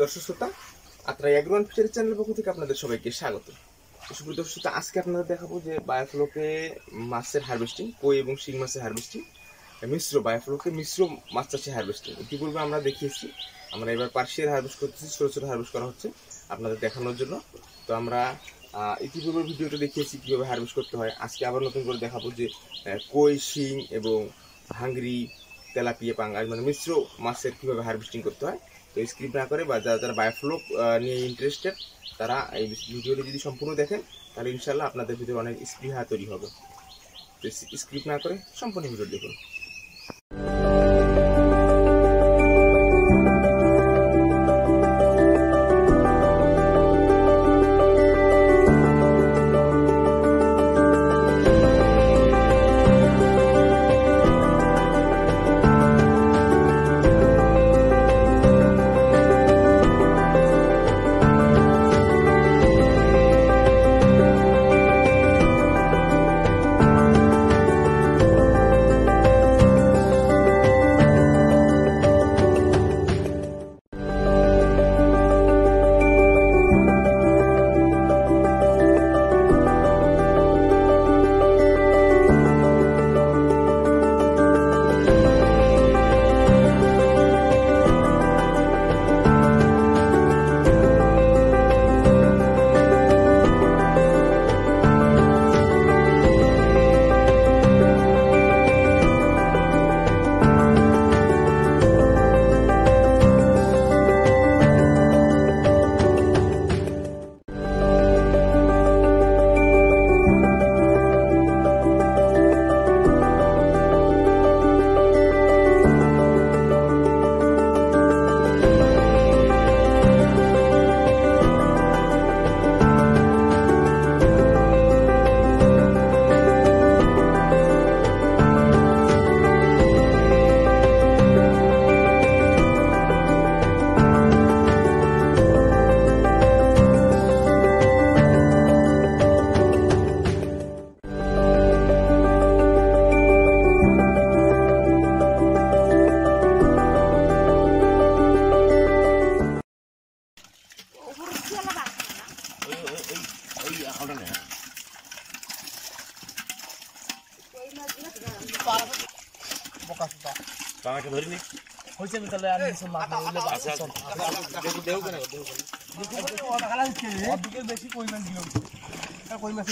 দর্শক শ্রোতা, আত্রা agro and fishery চ্যানেলের পক্ষ থেকে আপনাদের সবাইকে স্বাগত। সুপ্রিয় দর্শক শ্রোতা, আজকে আপনাদের দেখাবো যে বায়োফ্লোকে মাছের হারভেস্টিং, কই এবং শিং মাছের হারভেস্টিং, বায়োফ্লোকে মিশ্র মাছ চাষে হারভেস্টিং। ইতিপূর্বে আমরা দেখিয়েছি, আমরা এবার পার্শিয়াল হারভেস্ট করতেছি, ছোটো ছোটো হারভেস্ট করা হচ্ছে আপনাদের দেখানোর জন্য। তো আমরা ইতিপূর্বে ভিডিওতে দেখিয়েছি কীভাবে হারভেস্ট করতে হয়। আজকে আবার নতুন করে দেখাবো যে কই, শিং এবং হাঙ্গরি, তেলাপিয়া, পাঙ্গাস মানে মিশ্র মাছের কীভাবে হারভেস্টিং করতে হয়। তো স্কিপ না করে বা যারা যারা বায়োফ্লো নিয়ে ইন্টারেস্টেড তারা এই ভিডিওটি যদি সম্পূর্ণ দেখেন তাহলে ইনশাল্লাহ আপনাদের ভিতরে অনেক স্পৃহা তৈরি হবে। তো স্কিপ না করে সম্পূর্ণ ভিডিও দেখুন।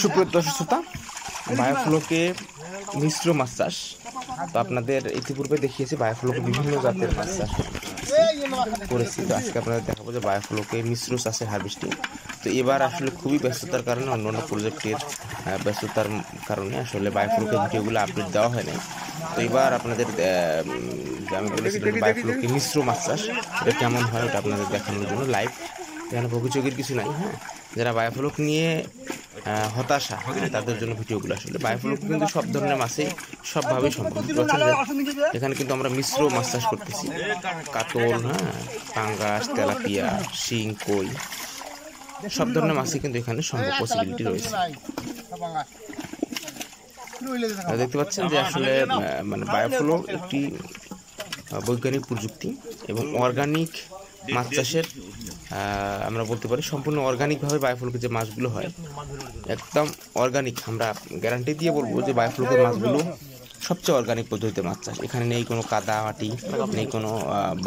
সুপ্রিয় দর্শক শ্রোতা, বায়োফ্লোকে মিশ্র মাছ চাষ। তো আপনাদের ইতিপূর্বে দেখিয়েছি বায়োফ্লোকে বিভিন্ন জাতের মাছ চাষ করেছি। তো আজকে আপনাদের দেখাবো যে বায়োফ্লোকে মিশ্র চাষের হারভেস্টিং। তো এবার আসলে খুবই ব্যস্ততার কারণে, অন্যান্য প্রজেক্টের ব্যস্ততার কারণে আসলে বায়োফ্লোকে ভিডিওগুলো আপডেট দেওয়া হয় নাই। তো এবার আপনাদের আমি বলেছিলাম বায়োফ্লোকে মিশ্র মাছ চাষ এটা কেমন হয় ওটা আপনাদের দেখানোর জন্য লাইভ। এখানে প্রতিযোগীর কিছু নাই। হ্যাঁ, যারা বায়োফ্লোক নিয়ে হতাশা, হ্যাঁ, তাদের জন্য ভিডিওগুলো। আসলে বায়োফ্লোক কিন্তু সব ধরনের মাছেই সবভাবেই সম্ভব। এখানে কিন্তু আমরা মিশ্র মাছ চাষ করতেছি, কাতল, হ্যাঁ, পাঙ্গাস, তেলাপিয়া, শিং, কই সব ধরনের মাছই কিন্তু এখানে সম্ভব, পসিবিলিটি রয়েছে। দেখতে পাচ্ছেন যে আসলে মানে বায়োফ্লো একটি বৈজ্ঞানিক প্রযুক্তি এবং অর্গানিক মাছ চাষের আমরা বলতে পারি সম্পূর্ণ অর্গানিকভাবে বায়োফ্লোকে যে মাছগুলো হয় একদম অর্গানিক। আমরা গ্যারান্টি দিয়ে বলবো যে বায়োফ্লোকের মাছগুলো সবচেয়ে অর্গানিক পদ্ধতিতে মাছ চাষ। এখানে নেই কোনো কাদা মাটি, নেই কোনো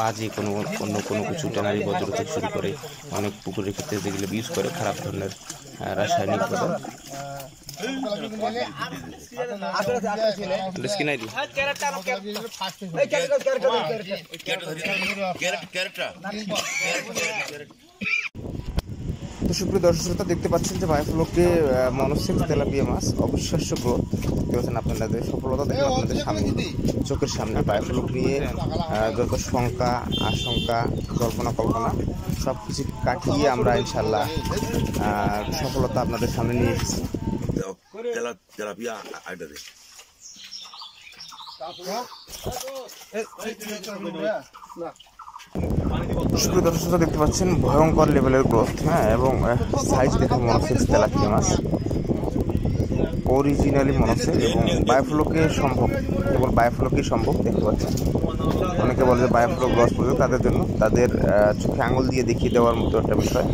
বাজে কোনো অন্য কোনো কিছু ট্যানারি বজ্র থেকে শুরু করে অনেক পুকুরের ক্ষেত্রে যেগুলো ইউজ করে খারাপ ধরনের রাসায়নিক পদার্থ। তো সুপ্রিয় দর্শক শ্রোতা, দেখতে পাচ্ছেন যে বায়োফ্লোকে মনোসেক্স তেলাপিয়া মাছ অবিশ্বাস্য গ্রোথ দেখতে পাচ্ছেন। আপনাদের সফলতা দেখেন আপনাদের সামনে, চোখের সামনে। বায়োফ্লোক নিয়ে যত শঙ্কা, আশঙ্কা, কল্পনা সব কিছু কাটিয়ে আমরা ইনশাল্লাহ সফলতা আপনাদের সামনে নিয়ে এসেছি। সুপ্রিয় দর্শক দেখতে পাচ্ছেন ভয়ঙ্কর লেভেলের গ্রোথ, হ্যাঁ, এবং সাইজ দেখে মনোসেক্স তেলাপিয়া মাছ। অরিজিনালি মনে হচ্ছে এবং বায়োফ্লোকে সম্ভব, কেবল বায়োফ্লোকেই সম্ভব। দেখতে পাচ্ছেন অনেকে বলে যে বায়োফ্লো গ্রস পর্যন্ত তাদের জন্য, তাদের চোখে আঙুল দিয়ে দেখিয়ে দেওয়ার মতো একটা বিষয়।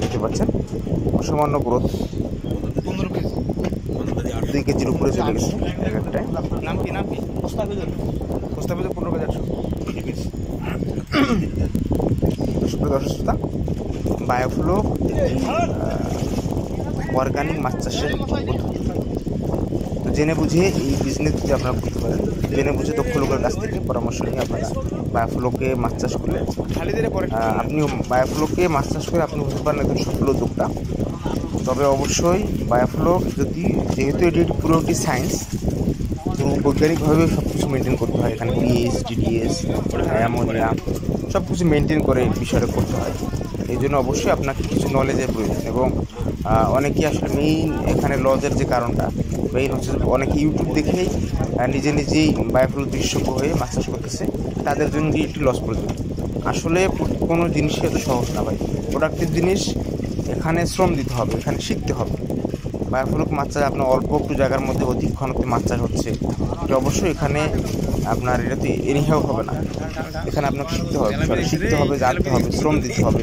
দেখতে পাচ্ছেন অসামান্য গ্রোথ, 2 কেজির উপরে চলে গেছে এক একটায়। নাম কি প্রস্তাবিত 15,800। দর্শক শ্রোতা, বায়োফ্লো অর্গানিক মাছ চাষের পদ্ধতি, তো জেনে বুঝে এই বিজনেস যদি আপনারা করতে পারেন, জেনে বুঝে দক্ষ লোকের কাছ থেকে পরামর্শ নিয়ে আপনারা বায়োফ্লোকে মাছ চাষ করলে আপনি বায়োফ্লোকে মাছ চাষ করে আপনি হতে পারেন একজন সফল উদ্যোক্তা। তবে অবশ্যই বায়োফ্লো যদি, যেহেতু এটি পুরোটি সায়েন্স, তো বৈজ্ঞানিকভাবে সব কিছু মেনটেন করতে হয়। এখানে পিএইচ, ডিডিএস, অ্যামোনিয়া সব কিছু মেনটেন করে বিষয়টা করতে হয়। এই জন্য অবশ্যই আপনাকে কিছু নলেজের প্রয়োজন। এবং অনেকেই আসলে মেইন এখানে লজের যে কারণটা মেইন হচ্ছে, অনেকে ইউটিউব দেখেই নিজেই বায়োফ্লো দৃশ্যজ্ঞ হয়ে মাছ চাষ করতেছে, তাদের জন্য একটি লস প্রয়োজন। আসলে কোনো জিনিসই এত সহজ না ভাই, প্রোডাক্টিভ জিনিস এখানে শ্রম দিতে হবে, এখানে শিখতে হবে। বায়োফ্লো মাছ চাষ আপনার অল্প একটু জায়গার মধ্যে অধিক ঘনত্বে মাছ চাষ হচ্ছে, এটা অবশ্যই এখানে আপনার এটা তো এনিহাও হবে না। এখানে আপনাকে শিখতে হবে, শিখতে হবে, জানতে হবে, শ্রম দিতে হবে,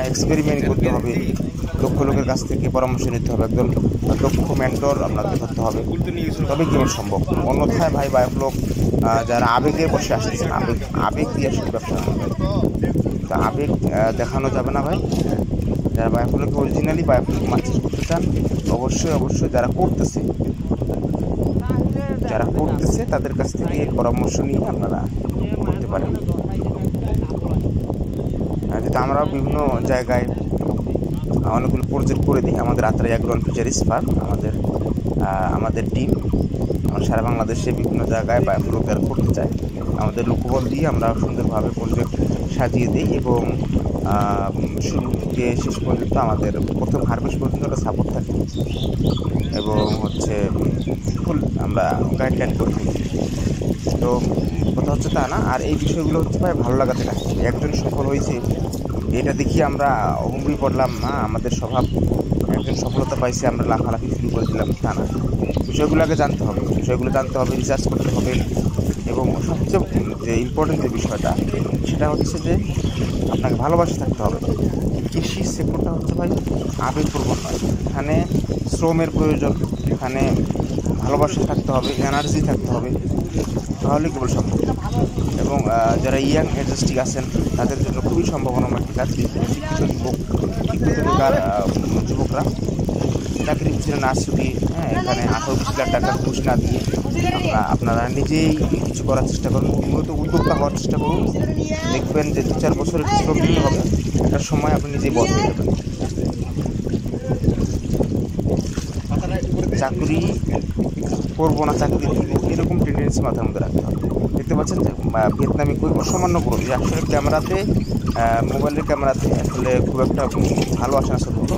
এক্সপেরিমেন্ট করতে হবে, দক্ষ লোকের কাছ থেকে পরামর্শ নিতে হবে, একদম দক্ষ মেন্টর আপনাকে ধরতে হবে, তবে কেমন সম্ভব। অন্যথায় ভাই বায়োফ্লো যারা আবেগে বসে আসতেছেন, আবেগ দিয়ে আসলে ব্যবসা, তা আবেগ দেখানো যাবে না ভাই। যারা বায়োফ্লোকে অরিজিনালি বায়োফ্লো মাছ চাষ করতে চান, অবশ্যই যারা করতেছে তাদের কাছ থেকে পরামর্শ নিয়ে আপনারা করতে পারেন। যেটা আমরা বিভিন্ন জায়গায় অনেকগুলো প্রজেক্ট করে দিই। আমাদের Atrai agro and fisheries farm, আমাদের টিম আমরা সারা বাংলাদেশে বিভিন্ন জায়গায় বায়োফ্লো যারা করতে চায়, আমাদের লোকবল দিয়ে আমরা সুন্দরভাবে প্রজেক্ট সাজিয়ে দিই এবং শুরু থেকে শেষ পর্যন্ত আমাদের প্রথম হারভেস্ট পর্যন্ত একটা সাপোর্ট থাকে এবং ফুল আমরা গাইডলাইন করে দিই। তো কথা হচ্ছে তা না, আর এই বিষয়গুলো হচ্ছে ভাই ভালো লাগাতে কাছে। একজন সফল হয়েছে এটা দেখিয়ে আমরা অহংকারী পড়লাম না, আমাদের স্বভাব একজন সফলতা পাইছে আমরা লাফালাফি শুরু করে দিলাম, তা না। বিষয়গুলোকে জানতে হবে, রিসার্চ করতে হবে। এবং সবচেয়ে যে ইম্পর্টেন্ট যে বিষয়টা, সেটা হচ্ছে যে আপনাকে ভালোবাসা থাকতে হবে। কৃষি সেক্টরটা হচ্ছে ভাই আবেগপ্রবণ নয়, এখানে শ্রমের প্রয়োজন, এখানে ভালোবাসা থাকতে হবে, এনার্জি থাকতে হবে, তাহলে কেবল সম্ভব। এবং যারা ইয়াং এনার্জেটিক আছেন তাদের জন্য খুবই সম্ভাবনাময় একটি কাজ। যুবকরা চাকরি পিছনে না ছুটি, এখানে 18-20 লাখ টাকা ঘুষ না দিয়ে আপনারা নিজেই কিছু করার চেষ্টা করুন, মূলত উদ্যোক্তা হওয়ার চেষ্টা করুন। দেখবেন যে 2-4 বছর একটু শ্রম দিতে হবে, একটা সময় আপনি নিজেই বড় হয়ে যাবেন। চাকরি করবো না, চাকরি দিব, এরকম টেন্ডেন্সি মাথার মধ্যে রাখতে হবে। দেখতে পাচ্ছেন যে ভিয়েতনামি কই অসামান্য গ্রোথ, যে আসলে ক্যামেরাতে, মোবাইলের ক্যামেরাতে আসলে খুব একটা ভালো আসে না ছোটো,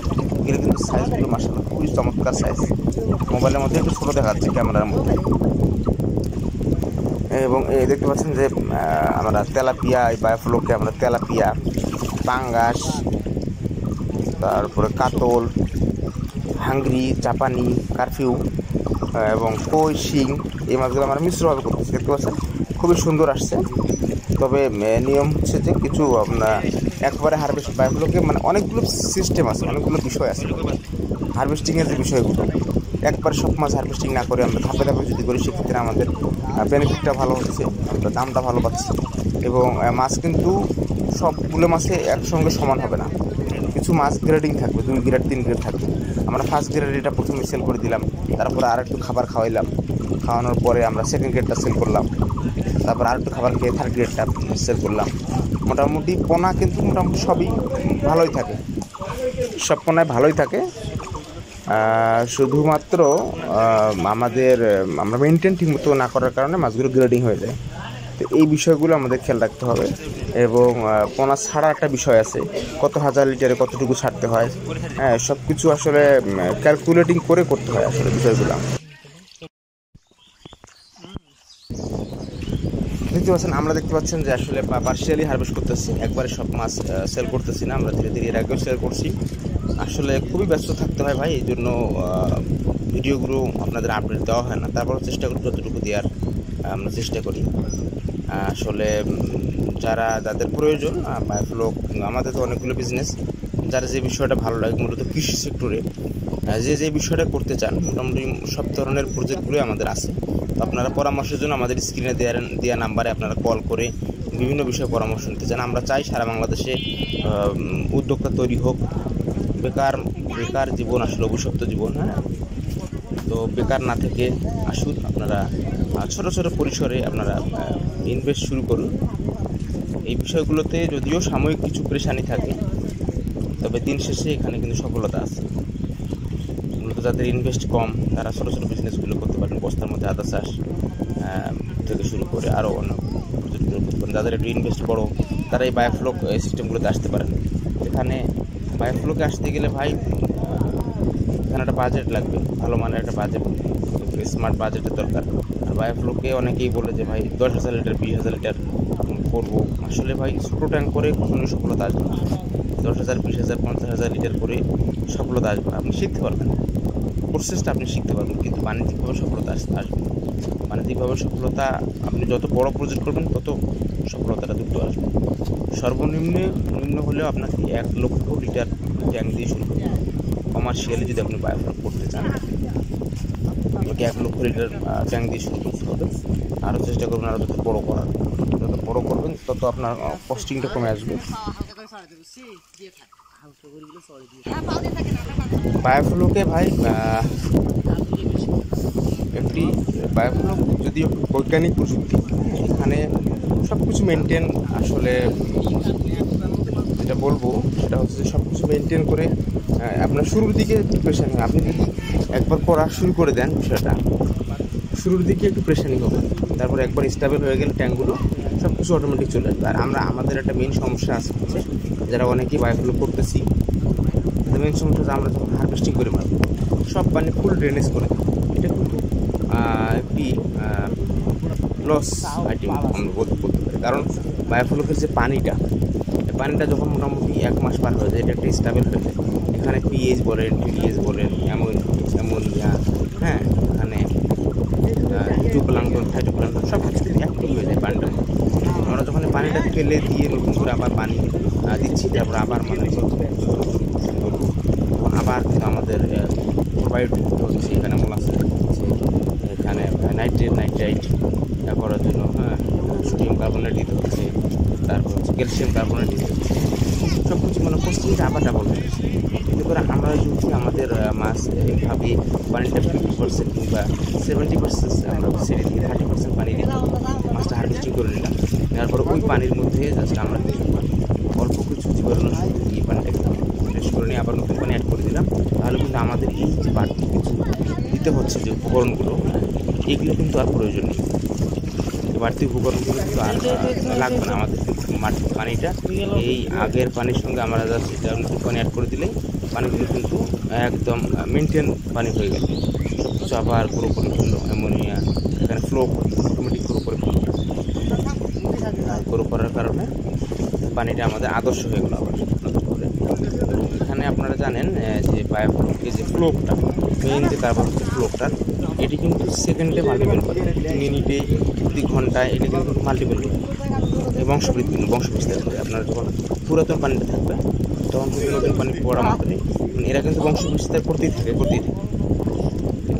এগুলো কিন্তু সাইজগুলো মাশাআল্লাহ খুবই চমৎকার সাইজ। মোবাইলের মধ্যে একটু ছোটো দেখাচ্ছে ক্যামেরার মধ্যে। এবং দেখতে পাচ্ছেন যে আমরা তেলাপিয়া, এই বায়োফ্লোকে আমরা তেলাপিয়া, পাঙ্গাস, তারপরে কাতল, হাঙ্গরি, জাপানি, কারফিউ এবং কই, শিং, এই মাছগুলো আমরা মিশ্রভাবে করতেছি। দেখতে পাচ্ছেন খুবই সুন্দর আসছে। তবে নিয়ম হচ্ছে যে কিছু আপনার একবারে হারভেস্ট বায়োফ্লোকে মানে অনেকগুলো সিস্টেম আছে, অনেকগুলো বিষয় আছে হারভেস্টিংয়ের যে বিষয়গুলো। একবার সব মাছ হারভেস্টিং না করে আমরা ধাপে ধাপে যদি করি, সেক্ষেত্রে আমাদের বেনিফিটটা ভালো হচ্ছে, আমরা দামটা ভালো পাচ্ছি। এবং মাছ কিন্তু সবগুলো মাছে একসঙ্গে সমান হবে না, কিছু মাছ গ্রেডিং থাকবে, 2 গ্রেড 3 গ্রেড থাকবে। আমরা ফার্স্ট গ্রেড এটা প্রথমে সেল করে দিলাম, তারপরে আর একটু খাবার খাওয়াইলাম, খাওয়ানোর পরে আমরা সেকেন্ড গ্রেডটা সেল করলাম, তারপর আর একটু খাবার খেয়ে থার্ড গ্রেডটা সেল করলাম। মোটামুটি পোনা কিন্তু মোটামুটি সবই ভালোই থাকে, সব পোনায় ভালোই থাকে। শুধুমাত্র আমরা মেনটেন ঠিক মতো না করার কারণে মাছগুলো গ্রেডিং হয়ে যায়। তো এই বিষয়গুলো আমাদের খেয়াল রাখতে হবে। এবং পোনা ছাড়া একটা বিষয় আছে, কত হাজার লিটারে কতটুকু ছাড়তে হয়, সব কিছু আসলে ক্যালকুলেটিং করে করতে হয় আসলে বিষয়গুলো। আমরা দেখতে পাচ্ছেন যে আসলে পার্শিয়ালি হারভেস্ট করতেছি, একবারে সব মাছ সেল করতেছি না, আমরা ধীরে ধীরে এর আগেও সেল করছি। আসলে খুবই ব্যস্ত থাকতে হয় ভাই, এই জন্য ভিডিওগুলো আপনাদের আপডেট দেওয়া হয় না, তারপর চেষ্টা করি যতটুকু দেওয়ার আমরা চেষ্টা করি। আসলে যাদের প্রয়োজন বায়োফ্লক, আমাদের তো অনেকগুলো বিজনেস, যারা যে বিষয়টা ভালো লাগে মূলত কৃষি সেক্টরে যে বিষয়টা করতে চান, মোটামুটি সব ধরনের প্রজেক্টগুলোই আমাদের আছে। তো আপনারা পরামর্শের জন্য আমাদের স্ক্রিনে দেওয়া নাম্বারে আপনারা কল করে বিভিন্ন বিষয়ে পরামর্শ নিতে চান। আমরা চাই সারা বাংলাদেশে উদ্যোক্তা তৈরি হোক। বেকার জীবন আসলে অভিশপ্ত জীবন। হ্যাঁ, তো বেকার না থেকে আসুন আপনারা ছোট ছোট পরিসরে আপনারা ইনভেস্ট শুরু করুন। এই বিষয়গুলোতে যদিও সাময়িক কিছু পেরেশানি থাকে, তবে দিন শেষে এখানে কিন্তু সফলতা আছে। মূলত যাদের ইনভেস্ট কম তারা ছোটো ছোটো বিজনেসগুলো করতে পারেন, বস্তার মধ্যে আদা চাষ থেকে শুরু করে আরও অন্য প্রজেক্টগুলো করতে পারেন। যাদের একটু ইনভেস্ট বড়ো তারা এই বায়োফ্লক সিস্টেমগুলোতে আসতে পারেন। এখানে বায়োফ্লকে আসতে গেলে ভাই এখানে একটা বাজেট লাগবে, ভালো মানের একটা বাজেট, স্মার্ট বাজেটের দরকার। আর বায়োফ্লকে অনেকেই বলে যে ভাই 10,000 লিটার 20,000 লিটার করবো। আসলে ভাই ছোটো ট্যাঙ্ক করে কখনোই সফলতা আসবে না। 10,000 20,000 50,000 লিটার করে সফলতা আসবে না। আপনি শিখতে পারবেন, প্রসেসটা আপনি শিখতে পারবেন, কিন্তু বাণিজ্যিকভাবে সফলতা আসবে। বাণিজ্যিকভাবে সফলতা আপনি যত বড় প্রজেক্ট করবেন তত সফলতাটা দ্রুত আসবে। সর্বনিম্ন হলেও আপনাকে 1 লক্ষ লিটার ট্যাঙ্ক দিয়ে শুরু করতে হবে। কমার্শিয়ালি যদি আপনি বায়োফ্লক করতে চান আপনাকে 1 লক্ষ লিটার ট্যাঙ্ক দিয়ে শুরু করতে হবে। আরও চেষ্টা করবেন আরও যত বড়ো করার, যত বড়ো করবেন তত আপনার কস্টিংটা কমে আসবে। বায়োফ্লকে ভাই একটি বায়োফ্লক যদিও বৈজ্ঞানিক প্রযুক্তি, এখানে সব কিছু মেনটেন, আসলে যেটা বলবো সেটা হচ্ছে যে সব কিছু মেনটেন করে আপনার শুরুর দিকে প্রেশানি, আপনি যদি একবার করা শুরু করে দেন বিষয়টা শুরুর দিকে একটু প্রেশানি হবে, তারপর একবার স্টেবল হয়ে গেলে ট্যাঙ্কগুলো সব কিছু অটোমেটিক চলে আসবে। আর আমাদের একটা মেন সমস্যা আছে হচ্ছে যারা অনেকেই বায়োফ্লক করতেছি, মেন সমস্যা আমরা যখন হারভেস্টিং করে মারব সব পানি ফুল ড্রেনেজ করে দেবো। এটা কিন্তু একটি লস আইটেম আমরা বলতে পারি, কারণ বায়োফ্লকের যে পানিটা যখন মোটামুটি 1 মাস পার হয়ে যায়, এটা একটা স্টেবল হয়ে যায়। এখানে পিএইচ বলেন, টিডিএস বলেন, অ্যামোনিয়া, হ্যাঁ, এখানে ফাইটোপ্লাঙ্কটন সব কিছু অ্যাক্টিভ হয়ে যায় পানিটা। আমরা যখন পানিটা ফেলে দিয়ে নতুন করে আবার পানি দিচ্ছি, তারপর আবার তখন আবার কিন্তু আমাদের প্রোবায়োটিক হচ্ছে, এখানে মোলাসেস হচ্ছে, এখানে নাইট্রাইট করার জন্য সোডিয়াম কার্বনেট দিতে হচ্ছে, তারপর হচ্ছে ক্যালসিয়াম কার্বনেট দিতে হচ্ছে, সব কিছু মানে কস্টিংটা আবার ডাবল হয়ে গেছে। এতে করে আমরা যদি আমাদের মাছ এইভাবে পানিটা 50% কিংবা 70% আমরা ছেড়ে দিয়ে 30% পানি দিয়ে মাছটা হারভেস্টিং করে নিলাম, তারপর ওই পানির মধ্যে জাস্ট আমরা অল্প কিছু জীবাণুনাশক দিয়ে পানিটাকে ফ্রেশ করে নিয়ে আবার নতুন পানি অ্যাড করে দিলাম, তাহলে কিন্তু আমাদের এই যে বাড়তি কিছু দিতে হচ্ছে যে উপকরণগুলো, এইগুলো কিন্তু আর প্রয়োজন নেই। বাড়তি উপকরণগুলো কিন্তু আর লাগবে না আমাদের। পানিটা এই আগের পানির সঙ্গে আমরা জাস্ট এটা নতুন পানি অ্যাড করে দিলেই পানিগুলো কিন্তু একদম মেনটেন পানি হয়ে গেল। সব কিছু আবার গ্রো করে ফেললো, অ্যামোনিয়া এখানে ফ্লো অটোমেটিক গ্রো করার কারণে পানিটা আমাদের আদর্শ হয়ে গেলো আবার নতুন করে। এবং এখানে আপনারা জানেন যে বায়োফ্লকের যে ফ্লোটা, মেইন যে কারবার হচ্ছে ফ্লোটার, এটি কিন্তু সেকেন্ডে মাল্টিপল করে, মিনিটে প্রতি ঘন্টায় এটি কিন্তু মাল্টিপল করে বংশবিস্তার করে। আপনারা যখন পুরাতন পানিটা থাকবে তখন কিন্তু নতুন পানি পড়া মাত্রই এরা কিন্তু বংশবিস্তার করতেই থাকে।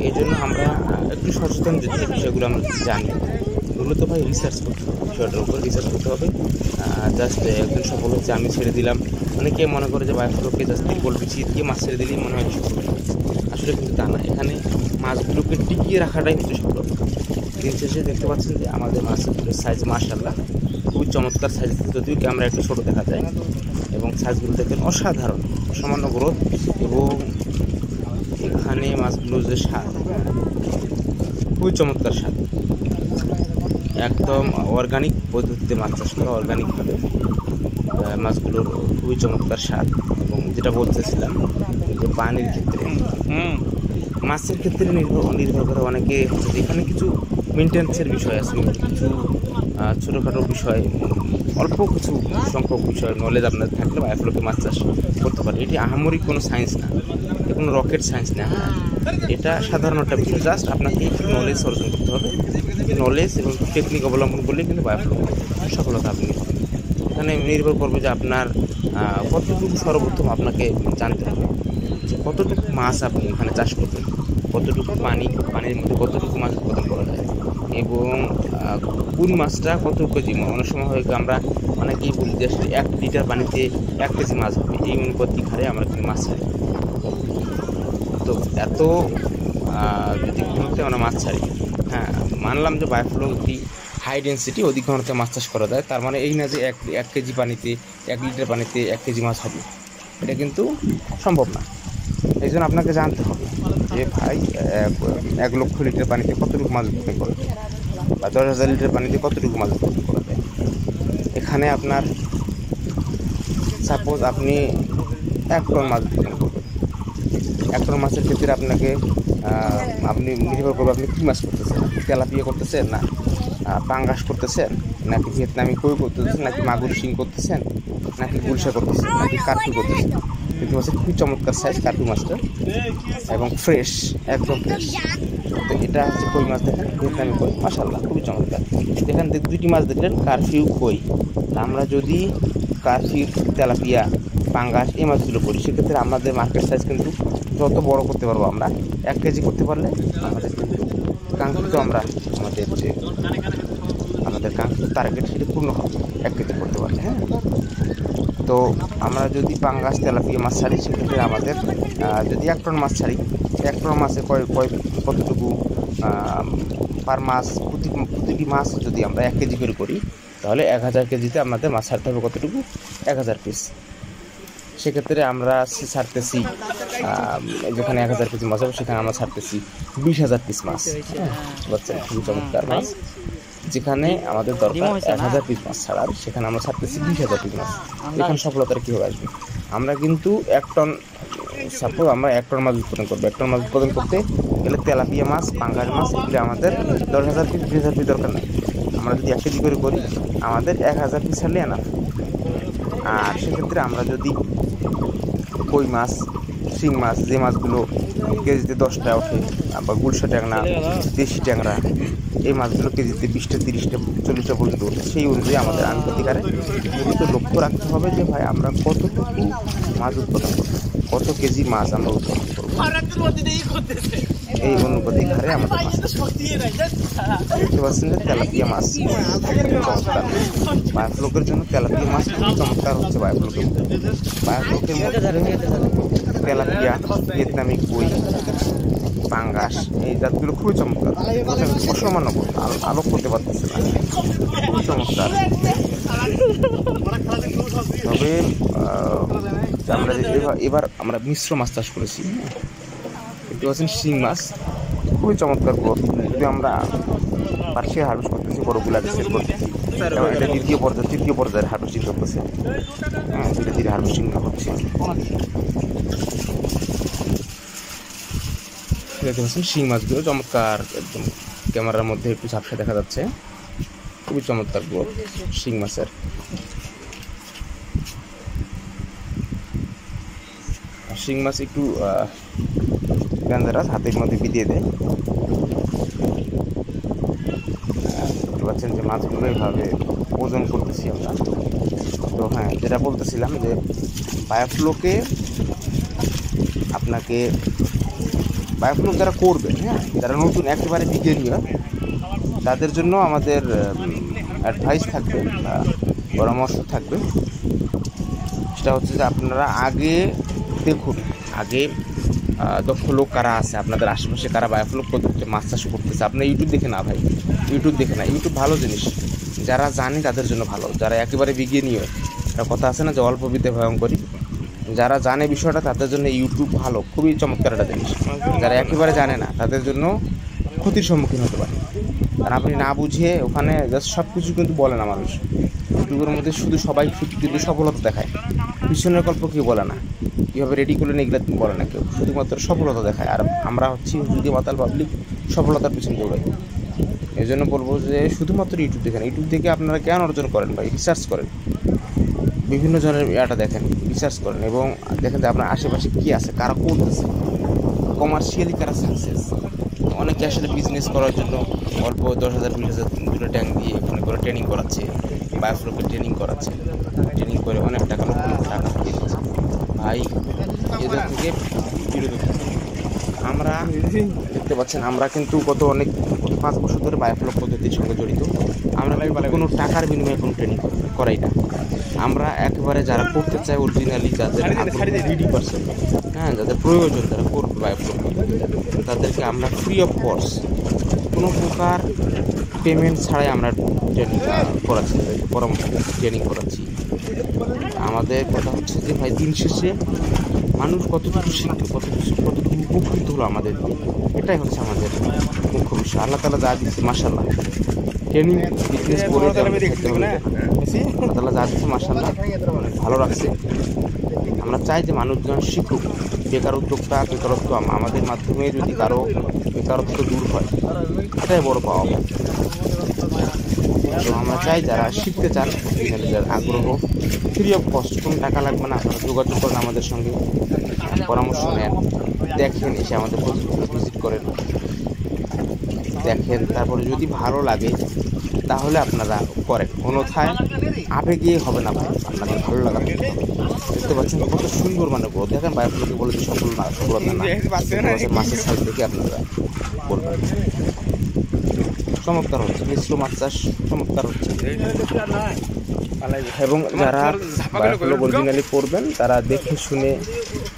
এই জন্য আমরা একটু সচেতন, যদি এই বিষয়গুলো আমরা জানি, মূলত ভাই রিসার্চ করতে হবে, বিষয়টার উপর রিসার্চ করতে হবে। জাস্ট একজন সফল হচ্ছে আমি ছেড়ে দিলাম, অনেকে মনে করে যে বায়োফ্লকে জাস্ট টিপল বিছিয়ে দিয়ে মাছ ছেড়ে দিলেই মনে হয় সফল। আসলে কিন্তু তা না, এখানে মাছগুলোকে টিকিয়ে রাখাটাই হচ্ছে সফলতা। দিন শেষে দেখতে পাচ্ছেন যে আমাদের মাছের সাইজ মাশাআল্লাহ খুবই চমৎকার সাইজ, যদিও ক্যামেরা একটু ছোটো দেখা যায়, এবং সাইজগুলো দেখবেন অসাধারণ, সামান্য গ্রোথ। এবং এখানে মাছগুলোর যে স্বাদ, খুবই চমৎকার স্বাদ, একদম অর্গানিক পদ্ধতিতে মাছ চাষ করা, অর্গানিকভাবে মাছগুলোর খুবই চমৎকার স্বাদ। এবং যেটা বলতেছিলাম যে পানির ক্ষেত্রে, মাছের ক্ষেত্রে নির্ভর করে অনেকে হচ্ছে, এখানে কিছু মেনটেন্সের বিষয় আছে, কিছু ছোটোখাটো বিষয়, অল্প কিছু সংখ্যক বিষয় নলেজ আপনাদের থাকলে বায়োফ্লকে মাছ চাষ করতে পারে। এটি আহামরি কোনো সায়েন্স না, কোনো রকেট সায়েন্স না, এটা সাধারণ একটা বিষয়। জাস্ট আপনাকে একটু নলেজ অর্জন করতে হবে, নলেজ এবং টেকনিক অবলম্বন করলে কিন্তু বায়োফ্লক সফলতা আপনি পাবেন। এখানে নির্ভর করবে যে আপনার কতটুকু সর্বপ্রথম আপনাকে জানতে হবে যে কতটুকু মাছ আপনি এখানে চাষ করবেন, কতটুকু পানির মধ্যে কতটুকু মাছ উৎপাদন করা যায়, এবং কোন মাছটা কত কেজি। অনেক সময় হয় আমরা অনেকেই বলি যে 1 লিটার পানিতে 1 কেজি মাছ হবে, এই অনুপাতিক হারে আমরা কিন্তু মাছ ছাড়ি। তো এত যদি ঘনত্বে আমরা মাছ ছাড়ি, হ্যাঁ মানলাম যে বায়োফ্লক একটি হাই ডেন্সিটি অধিক ঘনত্বে মাছ চাষ করা যায়, তার মানে এই না যে 1 কেজি পানিতে 1 লিটার পানিতে 1 কেজি মাছ হবে, এটা কিন্তু সম্ভব না। এই জন্য আপনাকে জানতে হবে যে ভাই 1 লক্ষ লিটার পানিতে কতটুকু মাছ উৎপাদন করা যায়, বা 10,000 লিটার পানিতে কতটুকু মাছ উৎপাদন করা যায়। এখানে আপনার সাপোজ আপনি 1 টন মাছ উৎপাদন করবেন, 1 টন মাছের ক্ষেত্রে আপনাকে আপনি নির্ভর করবে আপনি কী মাছ করতেছেন, তেলাপিয়া করতেছেন না পাঙ্গাস করতেছেন, নাকি ভিয়েতনামি কই করতেছেন, নাকি মাগুর শিং করতেছেন, নাকি গুলশা করতেছেন, নাকি কার্পি করতেছেন। কিন্তু মাছের খুবই চমৎকার সাইজ কার্পি মাছটা, এবং ফ্রেশ, একদম ফ্রেশ। তো এটা হচ্ছে কই মাছ, দেখেন ভিয়েতনামি কই, মাশাআল্লাহ খুবই চমৎকার। এখান থেকে 2টি মাছ দেখলেন, কারফিউ কই। আমরা যদি কারফিউ, তেলাপিয়া, পাঙ্গাস এই মাছগুলো করি, সেক্ষেত্রে আমাদের মার্কেট সাইজ কিন্তু যত বড় করতে পারবো আমরা, 1 কেজি করতে পারলে আমাদের কিন্তু কাঙ্ক্ষিত আমাদের কাঙ্ক্ষিত টার্গেট সেটা পূর্ণ হবে 1 কেজি করতে পারলে। হ্যাঁ, তো আমরা যদি পাঙ্গাস, তেলাপিয়া মাছ ছাড়ি, সেক্ষেত্রে আমাদের যদি 1 টন মাছ ছাড়ি, 1 টন মাছে কতটুকু পার মাছ, প্রতিটি মাছ যদি আমরা 1 কেজি করে করি, তাহলে 1000 কেজিতে আমাদের মাছ ছাড়তে হবে কতটুকু, 1000 পিস। সেক্ষেত্রে আমরা ছাড়তেছি, যেখানে 1000 কেজি মাছ হবে সেখানে আমরা ছাড়তেছি 20,000 পিস মাছ। বুঝছেন, খুবই চমৎকার মাছ। যেখানে আমাদের দরকার 1000 পিস মাছ ছাড়ার, সেখানে আমরা ছাড়তেছি 20,000 পিস মাছ। এখানে সফলতাটা কীভাবে আসবে? আমরা কিন্তু 1 টন, সাপোজ আমরা 1 টন মাছ উৎপাদন করবো, 1 টন মাছ উৎপাদন করতে গেলে তেলাপিয়া মাছ, পাঙ্গাস মাছ এগুলো আমাদের 10,000 পিস, 20,000 পিস দরকার নেই। আমরা যদি 1 কেজি করে করি, আমাদের 1000 পিস ছাড়লে আনা। আর সেক্ষেত্রে আমরা যদি কই মাছ, শিং মাছ, যে মাছগুলো কেজিতে 10টা ওঠে, আবার গুলশা ট্যাংরা, দেশি ট্যাংরা, এই মাছগুলো কেজিতে 20টা, 30টা, 40টা পর্যন্ত ওঠে। সেই অনুযায়ী আমাদের আনুপাতিক হারে কিন্তু লক্ষ্য রাখতে হবে যে ভাই আমরা কতটুকু মাছ উৎপাদন করবো, কত কেজি মাছ আমরা উৎপাদন করবো, এই অনুপাতিক হারে আমাদের মাছ। দেখতে পাচ্ছেন যে তেলাপিয়া মাছ চমৎকার, বায়োফ্লকের জন্য তেলাপিয়া মাছ খুবই চমৎকার হচ্ছে। বায়োফ্লকের মধ্যে তেলাপিয়া, ভিয়েতনামি কই, পাঙ্গাস এই জাতগুলো খুবই চমৎকার, অসামান্য আলোক করতে পারতেছে না, খুবই চমৎকার। তবে আমরা এবার আমরা মিশ্র মাছ চাষ করেছি, দেখতে পাচ্ছেন শিং মাছ খুবই চমৎকার গ্রোথ। যদি আমরা পার্সিয়াল হারভেস্ট করতেছি, বড়গুলাকে সেল করতেছি, এটা তৃতীয় পর্যায়ের হারভেস্টিং করতেছে। হ্যাঁ, ধীরে ধীরে হারভেস্টিং হচ্ছে। দেখতে পাচ্ছেন শিং মাছগুলো চমৎকার, একদম ক্যামেরার মধ্যে একটু ঝাপসা দেখা যাচ্ছে, খুবই চমৎকার গ্রোথ শিং মাছের। শিং মাছ একটু ডেঞ্জারাস, হাতের মধ্যে বিধিয়ে দেয়। দেখতে পাচ্ছেন যে মাছগুলো এইভাবে ওজন করতেছি আমরা। তো হ্যাঁ, যেটা বলতেছিলাম যে বায়োফ্লকে আপনাকে বায়োফ্লক যারা করবে, হ্যাঁ যারা নতুন একেবারে বিজ্ঞানীরা, তাদের জন্য আমাদের অ্যাডভাইস থাকবে বা পরামর্শ থাকবে, সেটা হচ্ছে যে আপনারা আগে দেখুন, আগে দক্ষ লোক কারা আছে আপনাদের আশেপাশে, কারা বায়োফ্লক পদ্ধতিতে মাছ চাষ করতেছে। আপনার ইউটিউব দেখে না ভাই, ইউটিউব দেখে না, ইউটিউব ভালো জিনিস, যারা জানে তাদের জন্য ভালো। যারা একেবারে বিজ্ঞানীয়, একটা কথা আছে না যে অল্প বিদ্যা ভয়ঙ্করী, যারা জানে বিষয়টা তাদের জন্য ইউটিউব ভালো, খুবই চমৎকার একটা জিনিস। যারা একেবারে জানে না তাদের জন্য ক্ষতির সম্মুখীন হতে পারে। কারণ আপনি না বুঝিয়ে ওখানে জাস্ট সব কিছু কিন্তু বলে না মানুষ। ইউটিউবের মধ্যে সবাই কিন্তু সফলতা দেখায়, পিছনের গল্প কেউ বলে না, কীভাবে রেডি করলেন এগুলো বলে না কেউ, শুধুমাত্র সফলতা দেখায়। আর আমরা হচ্ছি যদি মাতাল পাবলিক, সফলতার পিছনে দৌড়াই। এই জন্য বলবো যে শুধুমাত্র ইউটিউব দেখেন, ইউটিউব থেকে আপনারা জ্ঞান অর্জন করেন বা রিসার্চ করেন, বিভিন্ন জনের দেখেন, রিসার্চ করেন এবং দেখেন যে আপনার আশেপাশে কী আছে, কারা করতেছে। কমার্শিয়ালি কারা সাকসেস। অনেকে আসলে বিজনেস করার জন্য অল্প 10,000 20,000 দুটো ট্যাঙ্ক দিয়ে এখানে করে ট্রেনিং করাচ্ছে, বায়োফ্লোকে ট্রেনিং করাচ্ছে, ট্রেনিং করে অনেক টাকা লক্ষ লক্ষ টাকা দিয়ে দিচ্ছে। ভাই এদের থেকে বিরত থাকুন। আমরা দেখতে পাচ্ছেন আমরা কিন্তু গত 5 বছর ধরে বায়োফ্লো পদ্ধতির সঙ্গে জড়িত। আমরা কোনো টাকার বিনিময়ে কোনো ট্রেনিং করাই না। আমরা একেবারে যারা করতে চায় অরিজিনালি, যাদের গ্রিডি পারসন, হ্যাঁ, যাদের প্রয়োজন, যারা করবে বায়োফ্লো, তাদেরকে আমরা ফ্রি অফ কস্ট কোনো প্রকার পেমেন্ট ছাড়াই আমরা ট্রেনিং করাচ্ছি, পরামর্শ ট্রেনিং করাচ্ছি। আমাদের কথা হচ্ছে যে ভাই দিন শেষে মানুষ কতটুকু শিখলো, কতটুকু উপকৃত হলো আমাদের, এটাই হচ্ছে আমাদের মুখ্য বিষয়। আল্লাহ তাআলা যা দিচ্ছে মাশাআল্লাহ, ট্রেনিং বিজনেস করে আল্লাহ তাআলা যা দিচ্ছে মাশাআল্লাহ ভালো রাখছে। আমরা চাই যে মানুষজন শিখুক। বেকার উদ্যোক্তা, বেকারত্ব আমাদের মাধ্যমে যদি কারো বেকারত্ব দূর হয়, এটাই বড় পাওয়া। তো আমরা চাই যারা শিখতে চান, যার আগ্রহ, ফ্রি অফ কস্ট, কোনো টাকা লাগবে না, আপনারা যোগাযোগ করেন আমাদের সঙ্গে, পরামর্শ নেন, দেখেন, এসে আমাদের ভিজিট করেন, দেখেন, তারপরে যদি ভালো লাগে তাহলে আপনারা করেন। অন্যথায় আবেগে হবে না ভাই, আপনাদের ভালো লাগা। দেখতে পাচ্ছেন কত সুন্দর মানে গ্রোথ। দেখেন বায়োফ্লোকে বলে যে সফলতা না, মাছের সাইড দেখে আপনারা বলবেন চমৎকার হচ্ছে, মিশ্র মাছ চাষ চমৎকার হচ্ছে। এবং যারা বায়োফ্লো অরিজিনালি করবেন তারা দেখে শুনে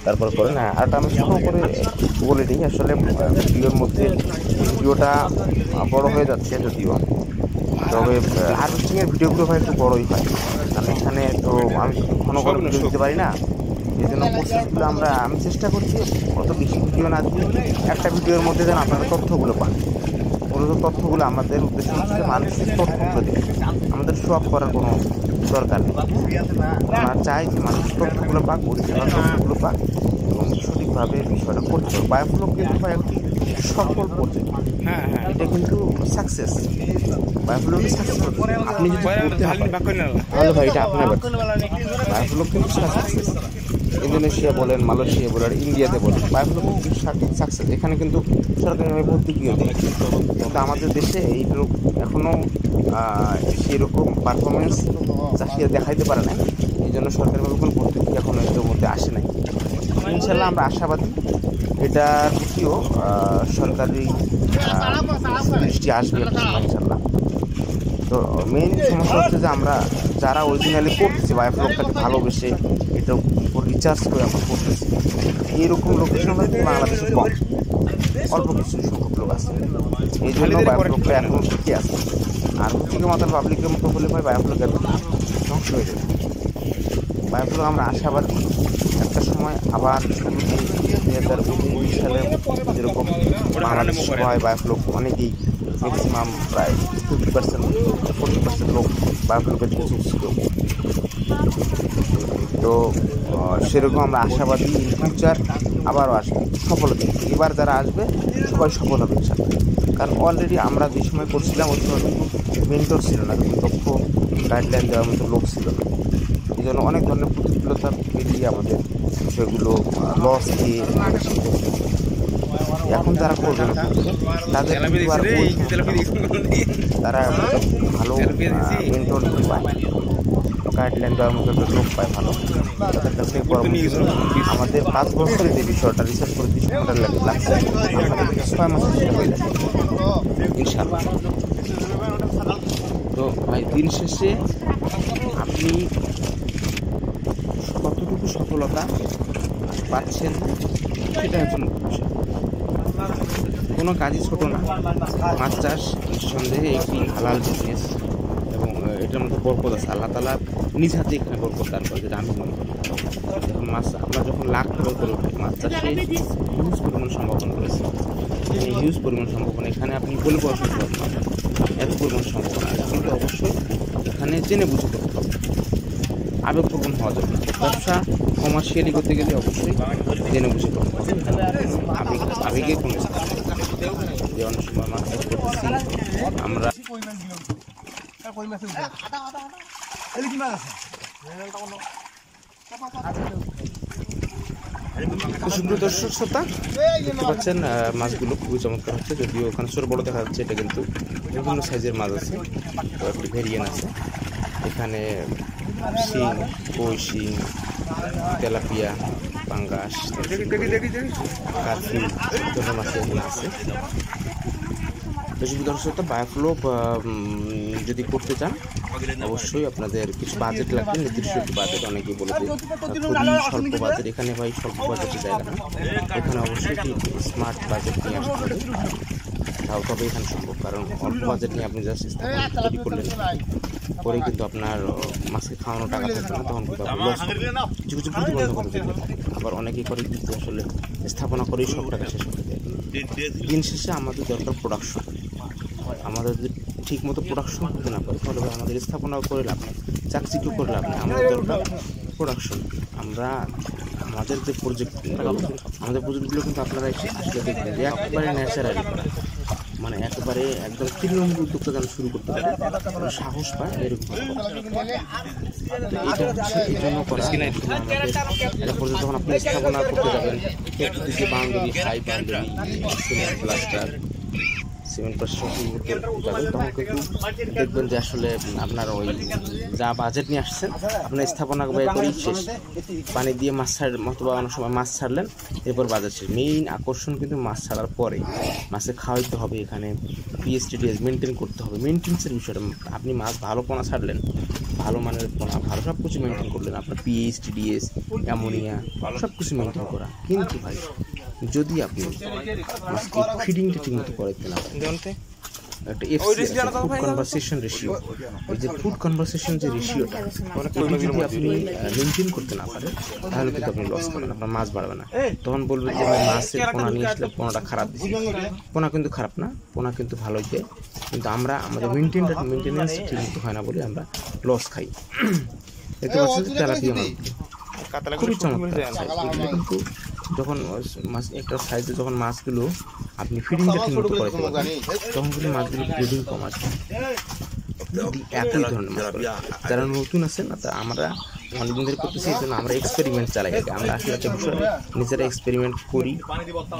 তারপর করেন। আর আমি ছোটো করে বলে দিই, আসলে ভিডিওর মধ্যে ভিডিওটা বড় হয়ে যাচ্ছে যদিও, তবে হারভেস্টিংয়ের ভিডিওগুলো হয় একটু বড়ই হয়, কারণ এখানে তো আমি ঘন ঘন ভিডিও দিতে পারি না। এই জন্য প্রসেসগুলো আমি চেষ্টা করছি অত বেশি ভিডিও না দিয়ে একটা ভিডিওর মধ্যে যেন আপনারা তথ্যগুলো পান। মূলত তথ্যগুলো আমাদের উদ্দেশ্য হচ্ছে মানুষের তথ্যগুলো দেবে, আমাদের শো আপ করার কোনো দরকার নেই। আমরা চাই যে মানুষ তথ্যগুলো পাক, অরিজিনাল তথ্যগুলো পাক এবং সঠিকভাবে বিষয়টা করতে হবে। বায়োফ্লো কিন্তু হয় একটি সফল প্রজেক্ট, এটা কিন্তু সাকসেস। বায়োফ্লো সাকসেস, আপনি যদি তাহলে ভাই এটা আপনার বায়োফ্লো কিন্তু সাকসেস। ইন্দোনেশিয়া বলেন, মালয়েশিয়া বলেন, ইন্ডিয়াতে বলেন, বায়োফ্লো কিন্তু সাকসেস। এখানে কিন্তু সরকারিভাবে ভর্তুকিও দেয়, কিন্তু আমাদের দেশে এইগুলো এখনও সেরকম পারফরমেন্স চাষিরা দেখাইতে পারে না। এই জন্য সরকারিভাবে কোনো ভর্তুকি এখনও এর মধ্যে আসে নাই। ইনশাল্লাহ আমরা আশাবাদী এটার প্রতিও সরকারি দৃষ্টি আসবে ইনশাল্লাহ। তো মেইন সমস্যা হচ্ছে যে আমরা যারা অরিজিনালি করতেছি, বায়োফ্লোকটাকে ভালোবেসে এটার উপর রিচার্জ করে আমরা করতেছি, এইরকম লোকেশন হয়তো বাংলাদেশে কম, অল্প কিছু সংখ্যক লোক আছে। এই জন্য বায়োফ্লোকটা এখনও টিকে আছে। আর প্রত্যেকের মতো পাবলিকের মতো হলে ভাই বায়োফ্লোক ধ্বংস হয়ে যাবে। বায়োফ্লো আমরা আশাবাদী একটা সময় আবার 2020 সালে যেরকম বাংলাদেশ সবাই বায়োফ্লো অনেকেই ম্যাক্সিমাম প্রায় 40% লোক বায়োফ্লোকে দিকে ছিল। তো সেরকম আমরা আশাবাদী ইন ফিউচার আবারও আসবে সফল হবে। এবার যারা আসবে সবাই সফল হবে ইনশাল্লাহ। কারণ অলরেডি আমরা যে সময় করছিলাম ওই সময় মেন্টর ছিল না, দক্ষ গাইডলাইন দেওয়ার মতো লোক ছিল না। এই জন্য অনেক ধরনের প্রতিকূলতা পেরিয়ে আমাদের সেগুলো লস দিয়ে এখন যারা করবে না তাদের তারা ভালো মেন্টর পায়, গাইডলাইন দেওয়ার মতো একটা লোক পায় ভালো, তাদের কাছে আমাদের 5 বছরে যে বিষয়টা রিসার্চ করে 20 ঘন্টা লাগছে, আমাদের 6 মাসে সেটা হয়ে যাবে ইনশাআল্লাহ। তো ভাই দিন শেষে আপনি কতটুকু সফলতা পাচ্ছেন সেটা হচ্ছে মুখ্য বিষয়। কোনো কাজই ছোটো না। মাছ চাষ নিঃসন্দেহে একটি হালাল বিজনেস এবং এটার মধ্যে বরকত আছে। আল্লাহ তাআলা নিজ হাতে এখানে বরকত দান করে, যেটা আমি মনে করি। যখন আমরা যখন লাখ টাকা করে উঠি মাছ চাষে হিউজ পরিমাণ সম্ভাবনা রয়েছে। এই হিউজ পরিমাণ সম্ভাবনা এখানে আপনি বলে পড়াশোনা করতে পারবেন, এত পরিমাণ সম্ভাবনা আছে। কিন্তু অবশ্যই এখানে জেনে বুঝে করতে হবে, আবেগপ্রবণ হওয়া যাবে না। ব্যবসা কমার্শিয়ালি করতে গেলে অবশ্যই জেনে বুঝে করতে হবে, আবেগে কোনো যে অনেক সময় মাছ চাষ করতেছি আমরা সুপ্রিয় দর্শক শ্রোতা, দেখতে পাচ্ছেন মাছগুলো খুবই চমৎকার হচ্ছে। যদিও ওখানে ছোট বড় দেখা যাচ্ছে, এটা কিন্তু বিভিন্ন সাইজের মাছ আছে, কয়েকটি ভেরিয়েন্ট আছে। এখানে শিং, কই শিং, তেলাপিয়া, পাঙ্গাস, কার্ফিল ধরনের মাছ এখানে আছে। বেশি দর্শক বায়োফ্লোক যদি করতে চান অবশ্যই আপনাদের কিছু বাজেট লাগবে, নির্দিষ্ট একটি বাজেট। অনেকেই বলে যে খুবই স্বল্প বাজেট, এখানে ভাই স্বল্প বাজেটের জায়গা না, এখানে অবশ্যই একটি স্মার্ট বাজেট নিয়ে আসতে হবে, তাও তবে এখানে সম্ভব। কারণ অল্প বাজেট নিয়ে আপনি জাস্ট তৈরি করলেন, পরে কিন্তু আপনার মাছকে খাওয়ানো টাকা থাকবে না, তখন কিন্তু আপনার লস হবে। কিছু কিছু প্রতিবন্ধকতা যেগুলো থাকে, আবার অনেকেই করে কিন্তু আসলে স্থাপনা করেই সব টাকা শেষ হতে দেয়। দিন শেষে আমাদের দরকার প্রোডাকশন। আমাদের যদি ঠিক মতো প্রোডাকশন করতে না পারে তাহলে আমাদের স্থাপনাও করে লাভ নেই, চাকচিক্য করে লাভ নেই। আমাদের দরকার প্রোডাকশন। আমরা আমাদের যে আমাদের প্রজেক্টগুলো কিন্তু আপনারা আসলে দেখবেন যে একেবারে ন্যাচারালি করা, মানে একেবারে একদম তৃণমূল উদ্যোক্তা যেন শুরু করতে পারে, সাহস পায় এরকম। এটা হচ্ছে এই জন্য করা আমাদের যখন আপনি স্থাপনা করতে যাবেন, boundary, high boundary, cement plaster শুরু করতে যাবেন, তখন কিন্তু দেখবেন যে আসলে আপনার ওই যা বাজেট নিয়ে আসছেন আপনার স্থাপনা ব্যয় করেই শেষ। পানি দিয়ে মাছ মতো বা অনেক সময় মাছ ছাড়লেন, এরপর বাজার শেষ। মেইন আকর্ষণ কিন্তু মাছ ছাড়ার পরে, মাছে খাওয়াইতে হবে, এখানে পিএসটিডিএস মেনটেন করতে হবে। মেনটেন্সের বিষয়টা, আপনি মাছ ভালো পোনা ছাড়লেন, ভালো মানের পোনা, ভালো সব কিছু মেনটেন করলেন, আপনার পিএসটিডিএস, অ্যামোনিয়া সব কিছু মেনটেন করা। কিন্তু ভাই যদি আপনি মাছকে ফিডিংটা ঠিক মতো করাইতে না পারেন, একটা ফুড কনভারসেশন রেশিও, এই যে ফুড কনভারসেশন যে রেশিওটা যদি আপনি মেনটেন করতে না পারেন তাহলে কিন্তু আপনি লস করবেন, আপনার মাছ বাড়বে না। তখন বলবেন যে ভাই মাছের পোনা নিয়ে আসলে পোনাটা খারাপ দিচ্ছে। পোনা কিন্তু খারাপ না, পোনা কিন্তু ভালোই দেয়, কিন্তু আমরা আমাদের মেনটেন্যান্স ঠিক মতো হয় না বলে আমরা লস খাই। দেখতে পাচ্ছেন যে তেলাপিয়া মাছ খুবই চমৎকার, কিন্তু যখন মাছ একটা সাইজে যখন মাছগুলো আপনি ফিডিংটা ঠিক মতো করাতে পারবেন তখন কিন্তু মাছগুলো ব্রিডিং কম আসবে। একই ধরনের মাছ যারা নতুন আছেন না, তা আমরা অনেকদিন ধরে করতেছি, এই জন্য আমরা এক্সপেরিমেন্ট চালাই। আমরা আসলে একটা বিষয় নিজেরা এক্সপেরিমেন্ট করি,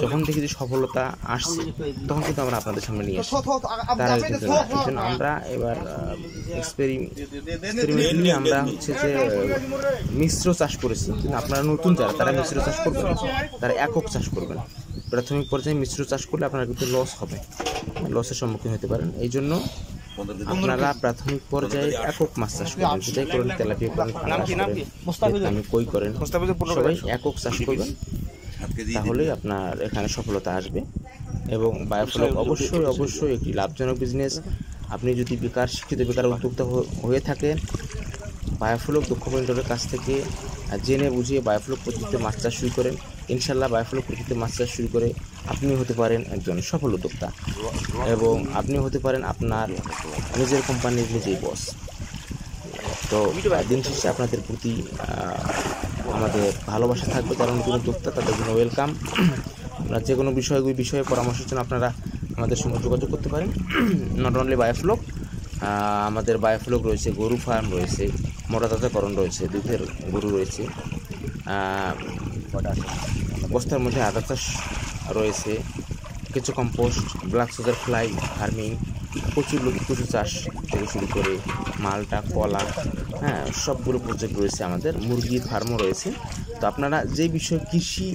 যখন দেখি যে সফলতা আসছে তখন কিন্তু আমরা আপনাদের সামনে নিয়ে আসি। তার আগে কিন্তু না, এই জন্য আমরা এবার এক্সপেরিমেন্টালি আমরা হচ্ছে যে মিশ্র চাষ করেছি। কিন্তু আপনারা নতুন যারা, তারা মিশ্র চাষ করবেন, তারা একক চাষ করবেন। প্রাথমিক পর্যায়ে মিশ্র চাষ করলে আপনারা কিন্তু লস হবে, লসের সম্মুখীন হতে পারেন। এই জন্য আপনারা প্রাথমিক পর্যায়ে একক মাছ চাষ করবেন, যেটাই করেন, তেলাপিয়া করেন, আমি কই করেন, সবাই একক চাষ করবেন, তাহলেই আপনার এখানে সফলতা আসবে। এবং বায়োফ্লোক অবশ্যই একটি লাভজনক বিজনেস। আপনি যদি শিক্ষিত বেকার উদ্যোক্তা হয়ে থাকেন, বায়োফ্লোক দক্ষ পরিচালকের কাছ থেকে জেনে বুঝিয়ে বায়োফ্লোক পদ্ধতিতে মাছ চাষ শুরু করেন, ইনশাল্লাহ বায়োফ্লোক পদ্ধতিতে মাছ চাষ শুরু করে আপনি হতে পারেন একজন সফল উদ্যোক্তা, এবং আপনি হতে পারেন আপনার নিজের কোম্পানির নিজেই বস। তো দিন শেষে আপনাদের প্রতি আমাদের ভালোবাসা থাকবে, যারা নতুন উদ্যোক্তা তাদের জন্য ওয়েলকাম। আপনার যে কোনো বিষয়ে পরামর্শের জন্য আপনারা আমাদের সঙ্গে যোগাযোগ করতে পারেন। নট অনলি বায়োফ্লোক, আমাদের বায়োফ্লোক রয়েছে, গরু ফার্ম রয়েছে, মোটা তাজাকরণ রয়েছে, দুধের গরু রয়েছে, বস্তার মধ্যে আদা চাষ রয়েছে, কিছু compost, black sugar fly farming, কচু চাষ থেকে শুরু করে মালটা, কলা, সবগুলো প্রজেক্ট রয়েছে আমাদের। মুরগির ফার্মও রয়েছে। তো আপনারা যে বিষয় কৃষি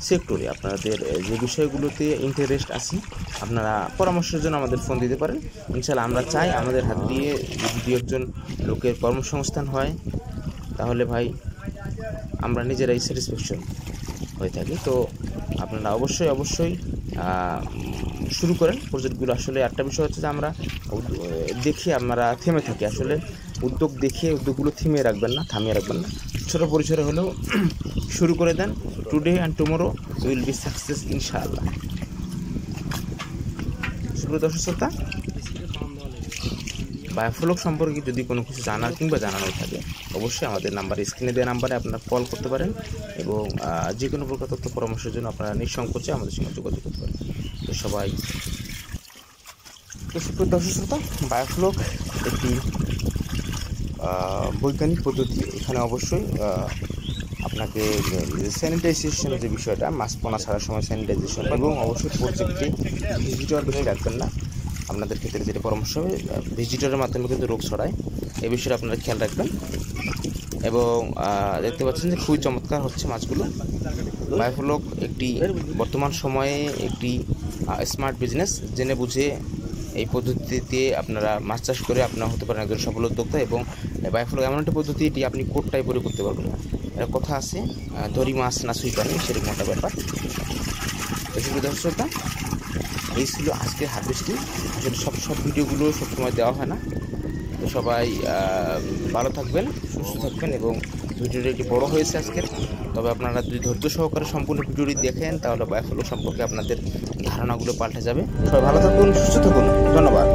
সেক্টরে আপনাদের যে বিষয়গুলোতে ইন্টারেস্ট আছে, আপনারা পরামর্শের জন্য আমাদের ফোন দিতে পারেন। ইনশাআল্লাহ আমরা চাই আমাদের হাত দিয়ে যদি একজন লোকের কর্মসংস্থান হয় তাহলে ভাই আমরা নিজেরাই স্যাটিসফ্যাকশন হয়ে থাকি। তো আপনারা অবশ্যই শুরু করেন প্রজেক্টগুলো। আসলে একটা বিষয় হচ্ছে যে আমরা দেখি আমরা থেমে থাকি, আসলে উদ্যোগ দেখে উদ্যোগগুলো থামিয়ে রাখবেন না, ছোটো পরিসরে হলেও শুরু করে দেন। Today and tomorrow will be success ইনশাআল্লাহ। সুপ্রিয় দর্শক শ্রোতা, বায়োফ্লোক সম্পর্কে যদি কোনো কিছু জানার কিংবা জানানোর থাকে অবশ্যই আমাদের নাম্বারে, স্ক্রিনে দেওয়া নাম্বারে আপনারা কল করতে পারেন, এবং যে কোনো প্রকার তথ্য পরামর্শের জন্য আপনারা নিঃসংকোচে আমাদের সঙ্গে যোগাযোগ করতে পারেন। তো সবাই, তো সুপ্রিয় দর্শক শ্রোতা, বায়োফ্লোক একটি বৈজ্ঞানিক পদ্ধতি। এখানে অবশ্যই আপনাকে স্যানিটাইজেশনের যে বিষয়টা, মাস্ক পোনা ছাড়ার সময় স্যানিটাইজেশন, এবং অবশ্যই প্রজেক্টে ভিজিটর বেশি রাখবেন না। আপনাদের ক্ষেত্রে যেটা পরামর্শ হবে, ভিজিটরের মাধ্যমে কিন্তু রোগ ছড়ায়, এই বিষয়ে আপনারা খেয়াল রাখবেন। এবং দেখতে পাচ্ছেন যে খুবই চমৎকার হচ্ছে মাছগুলো। বায়োফ্লক একটি বর্তমান সময়ে একটি স্মার্ট বিজনেস। জেনে বুঝে এই পদ্ধতিতে আপনারা মাছ চাষ করে আপনারা হতে পারেন একজন সফল উদ্যোক্তা। এবং বায়োফ্লক এমন একটা পদ্ধতি, এটি আপনি কোটটাই পরে করতে পারবেন। একটা কথা আছে, ধরি মাছ না ছুঁই পানি, সেরকম একটা ব্যাপার। দর্শকরা, এই ছিল আজকের হারভেস্টিং। আসলে সব ভিডিওগুলো সবসময় দেওয়া হয় না, তো সবাই ভালো থাকবেন, সুস্থ থাকবেন। এবং ভিডিওটি একটি বড় হয়েছে আজকের, তবে আপনারা যদি ধৈর্য সহকারে সম্পূর্ণ ভিডিওটি দেখেন তাহলে বায়োফ্লক সম্পর্কে আপনাদের ধারণাগুলো পাল্টে যাবে। সবাই ভালো থাকুন, সুস্থ থাকুন, ধন্যবাদ।